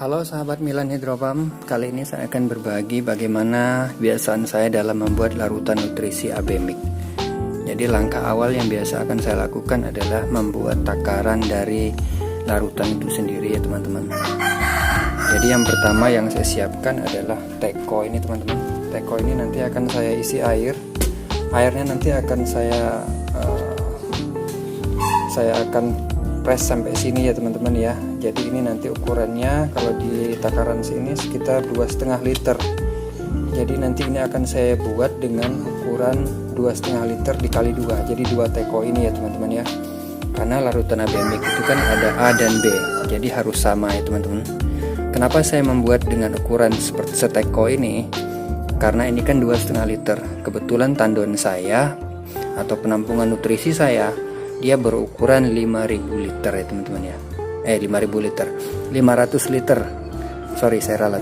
Halo sahabat Milan Hydropump, kali ini saya akan berbagi bagaimana kebiasaan saya dalam membuat larutan nutrisi AB-Mix. Jadi langkah awal yang biasa akan saya lakukan adalah membuat takaran dari larutan itu sendiri ya teman-teman. Jadi yang pertama yang saya siapkan adalah teko ini teman-teman. Teko ini nanti akan saya isi air. Airnya nanti akan saya akan press sampai sini ya teman-teman ya. Jadi ini nanti ukurannya kalau di takaran sini sekitar 2,5 liter. Jadi nanti ini akan saya buat dengan ukuran 2,5 liter dikali 2. Jadi 2 teko ini ya teman-teman ya. Karena larutan AB-Mix itu kan ada A dan B. Jadi harus sama ya teman-teman. Kenapa saya membuat dengan ukuran seperti seteko ini? Karena ini kan 2,5 liter. Kebetulan tandon saya atau penampungan nutrisi saya dia berukuran 5.000 liter ya teman-teman ya. 5.000 liter, 500 liter. Sorry saya ralat.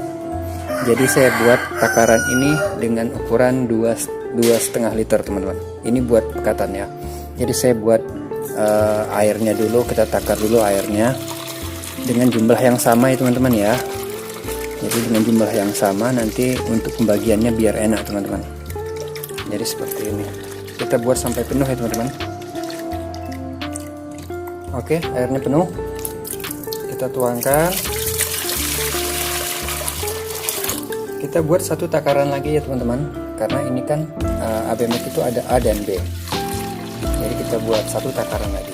Jadi saya buat takaran ini dengan ukuran 2,5 liter teman-teman. Ini buat pekatan ya. Jadi saya buat airnya dulu, kita takar dulu airnya dengan jumlah yang sama ya teman-teman ya. Jadi dengan jumlah yang sama nanti untuk pembagiannya biar enak teman-teman. Jadi seperti ini. Kita buat sampai penuh ya teman-teman. Oke, airnya penuh. Kita tuangkan. Kita buat satu takaran lagi ya teman-teman. Karena ini kan AB-Mix itu ada A dan B. Jadi kita buat satu takaran lagi.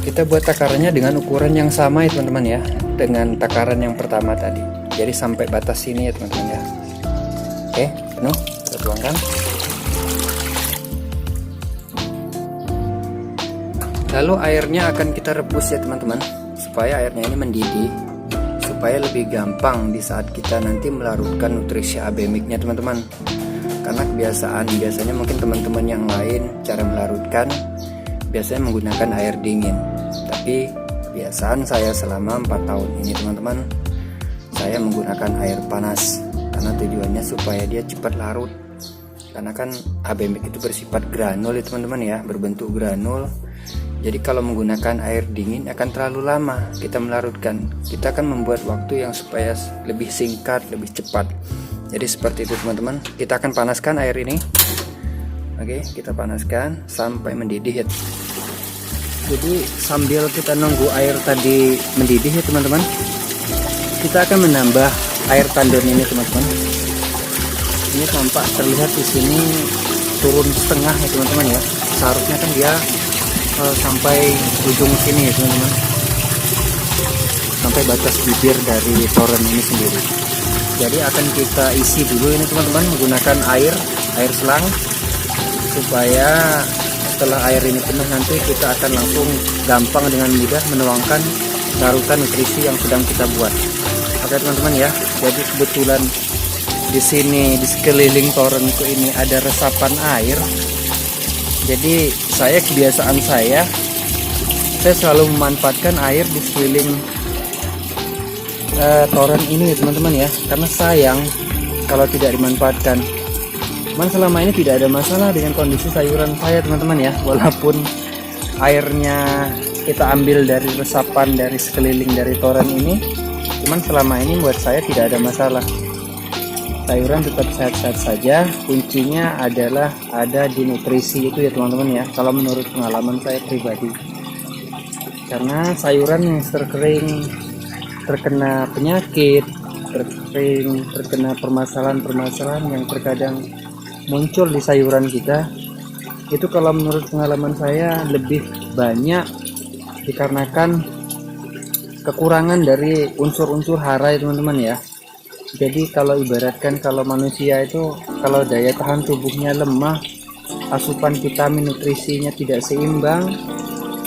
Kita buat takarannya dengan ukuran yang sama ya teman-teman ya. Dengan takaran yang pertama tadi. Jadi sampai batas sini ya teman-teman ya. Oke, penuh. Kita tuangkan. Lalu airnya akan kita rebus ya teman-teman, supaya airnya ini mendidih, supaya lebih gampang di saat kita nanti melarutkan nutrisi AB-Mix-nya teman-teman. Karena biasanya mungkin teman-teman yang lain cara melarutkan biasanya menggunakan air dingin. Tapi kebiasaan saya selama 4 tahun ini teman-teman, saya menggunakan air panas. Karena tujuannya supaya dia cepat larut. Karena kan AB-Mix itu bersifat granul ya teman-teman ya, berbentuk granul. Jadi kalau menggunakan air dingin akan terlalu lama kita melarutkan. Kita akan membuat waktu yang supaya lebih singkat, lebih cepat. Jadi seperti itu teman-teman. Kita akan panaskan air ini. Oke, kita panaskan sampai mendidih ya. Jadi sambil kita nunggu air tadi mendidih ya teman-teman, kita akan menambah air tandon ini teman-teman. Ini tampak terlihat di sini turun setengah ya teman-teman ya. Seharusnya kan dia sampai ujung sini ya teman-teman, sampai batas bibir dari toren ini sendiri. Jadi akan kita isi dulu ini teman-teman menggunakan air selang, supaya setelah air ini penuh nanti kita akan langsung gampang dengan mudah menuangkan larutan nutrisi yang sedang kita buat. Oke teman-teman ya. Jadi kebetulan di sini di sekeliling torenku ini ada resapan air. Jadi kebiasaan saya selalu memanfaatkan air di sekeliling toren ini teman-teman ya. Karena sayang kalau tidak dimanfaatkan. Cuman selama ini tidak ada masalah dengan kondisi sayuran saya teman-teman ya. Walaupun airnya kita ambil dari resapan dari sekeliling dari toren ini, cuman selama ini buat saya tidak ada masalah. Sayuran tetap sehat-sehat saja. Kuncinya adalah ada di nutrisi itu ya teman-teman ya. Kalau menurut pengalaman saya pribadi, karena sayuran yang terkena penyakit, terkena permasalahan-permasalahan yang terkadang muncul di sayuran kita, itu kalau menurut pengalaman saya lebih banyak dikarenakan kekurangan dari unsur-unsur hara ya teman-teman ya. Jadi kalau ibaratkan kalau manusia itu kalau daya tahan tubuhnya lemah, asupan vitamin nutrisinya tidak seimbang,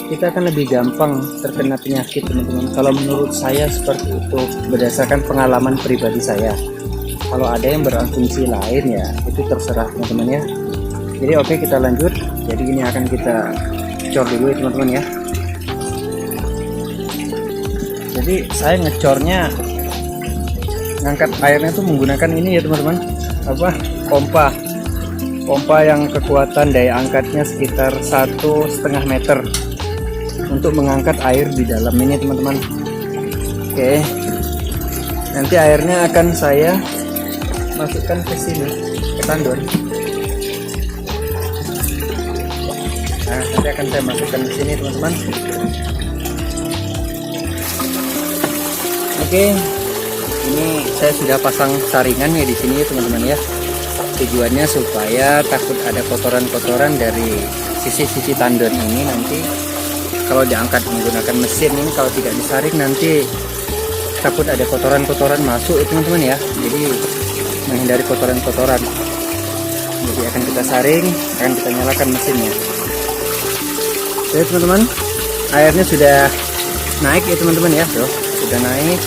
kita akan lebih gampang terkena penyakit teman-teman. Kalau menurut saya seperti itu berdasarkan pengalaman pribadi saya. Kalau ada yang berasumsi lain ya itu terserah teman-teman ya. Jadi oke, kita lanjut. Jadi ini akan kita cor dulu ya teman-teman ya. Jadi saya ngecornya, ngangkat airnya tuh menggunakan ini ya teman-teman, pompa yang kekuatan daya angkatnya sekitar 1,5 meter untuk mengangkat air di dalam ini teman-teman. Oke, nanti airnya akan saya masukkan ke sini, ke tandon. Nah, nanti akan saya masukkan ke sini teman-teman. Oke, ini saya sudah pasang saringan ya di sini ya teman-teman ya. Tujuannya supaya takut ada kotoran-kotoran dari sisi-sisi tandon ini nanti kalau diangkat menggunakan mesin ini, kalau tidak disaring nanti takut ada kotoran-kotoran masuk ya teman-teman ya. Jadi menghindari kotoran-kotoran. Jadi akan kita saring, akan kita nyalakan mesinnya. Oke teman-teman, airnya sudah naik ya teman-teman ya, tuh sudah naik.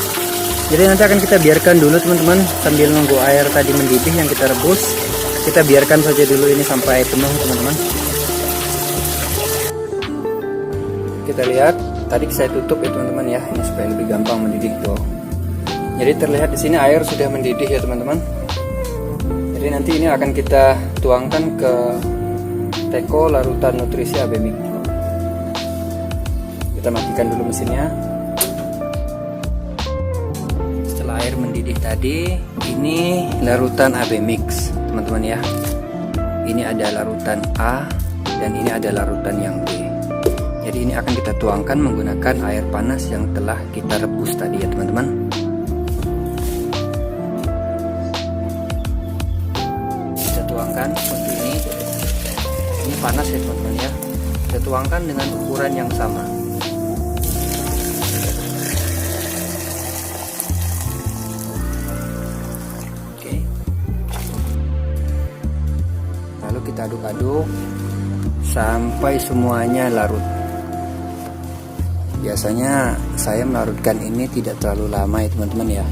Jadi nanti akan kita biarkan dulu teman-teman, sambil nunggu air tadi mendidih yang kita rebus, kita biarkan saja dulu ini sampai penuh teman-teman. Kita lihat, tadi saya tutup ya teman-teman ya, ini supaya lebih gampang mendidih tuh. Jadi terlihat di sini air sudah mendidih ya teman-teman. Jadi nanti ini akan kita tuangkan ke teko larutan nutrisi Abemik. Kita matikan dulu mesinnya. Setelah air mendidih tadi, ini larutan Abemix teman-teman ya. Ini ada larutan A dan ini ada larutan yang B. Jadi ini akan kita tuangkan menggunakan air panas yang telah kita rebus tadi ya teman-teman. Kita tuangkan seperti ini. Ini panas ya teman-teman ya. Kita tuangkan dengan ukuran yang sama. Oke. Lalu kita aduk-aduk sampai semuanya larut. Biasanya saya melarutkan ini tidak terlalu lama ya teman-teman ya.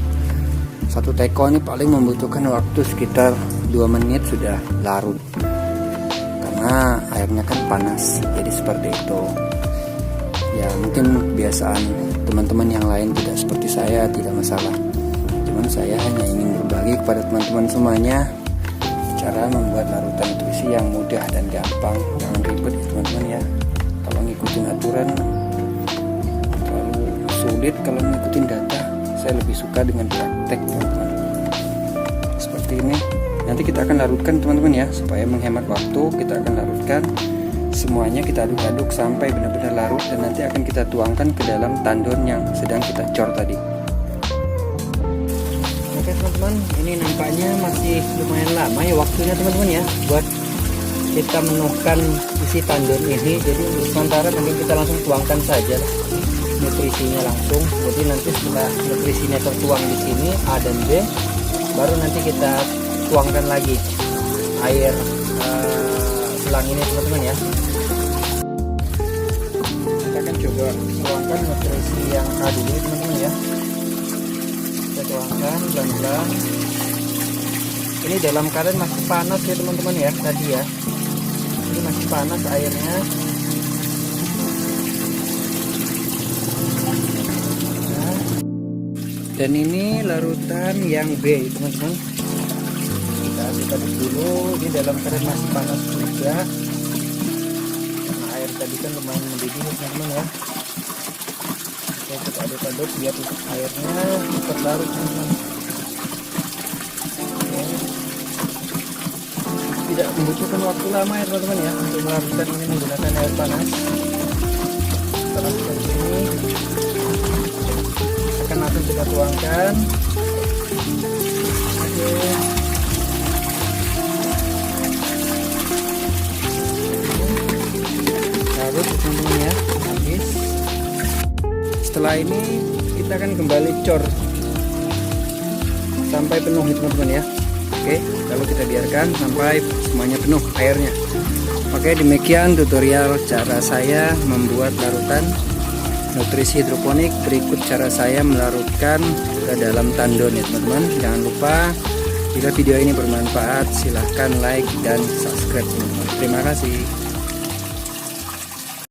Satu teko ini paling membutuhkan waktu sekitar 2 menit sudah larut. Karena airnya kan panas, jadi seperti itu. Ya mungkin kebiasaan teman-teman yang lain tidak seperti saya, tidak masalah. Cuman saya hanya ingin berbagi kepada teman-teman semuanya cara membuat larutan nutrisi yang mudah dan gampang. Jangan ribet ya teman-teman ya. Kalau ngikutin aturan sulit, kalau ngikutin data saya lebih suka dengan praktek teman-teman. Seperti ini nanti kita akan larutkan teman-teman ya, supaya menghemat waktu. Kita akan larutkan semuanya, kita aduk-aduk sampai benar-benar larut dan nanti akan kita tuangkan ke dalam tandon yang sedang kita cor tadi. Oke teman-teman, ini nampaknya masih lumayan lama ya waktunya teman-teman ya buat kita menuhkan isi tandon ini. Jadi untuk sementara mungkin kita langsung tuangkan saja nutrisinya langsung. Jadi nanti setelah nutrisinya tertuang di sini A dan B, baru nanti kita tuangkan lagi air selang ini teman-teman ya. Kita akan coba tuangkan nutrisi yang A dulu teman-teman ya. Kita tuangkan pelan-pelan. Ini dalam keadaan masih panas ya teman-teman ya tadi ya. Ini masih panas airnya. Dan ini larutan yang B teman-teman. Kita aduk-aduk dulu. Ini dalam keadaan masih panas juga. Nah, air tadi kan lumayan mendidih teman-teman ya. Kita aduk-aduk biar airnya cepat larut teman-teman. Tidak membutuhkan waktu lama ya teman-teman ya untuk melarutkan ini menggunakan air panas. Setelah seperti ini akan langsung kita tuangkan. Oke. Larut teman-teman ya, habis. Setelah ini kita akan kembali cor sampai penuh teman-teman ya. Oke, lalu kita biarkan sampai semuanya penuh airnya. Oke, demikian tutorial cara saya membuat larutan nutrisi hidroponik. Berikut cara saya melarutkan ke dalam tandon ya teman-teman. Jangan lupa jika video ini bermanfaat silahkan like dan subscribe teman-teman. Terima kasih.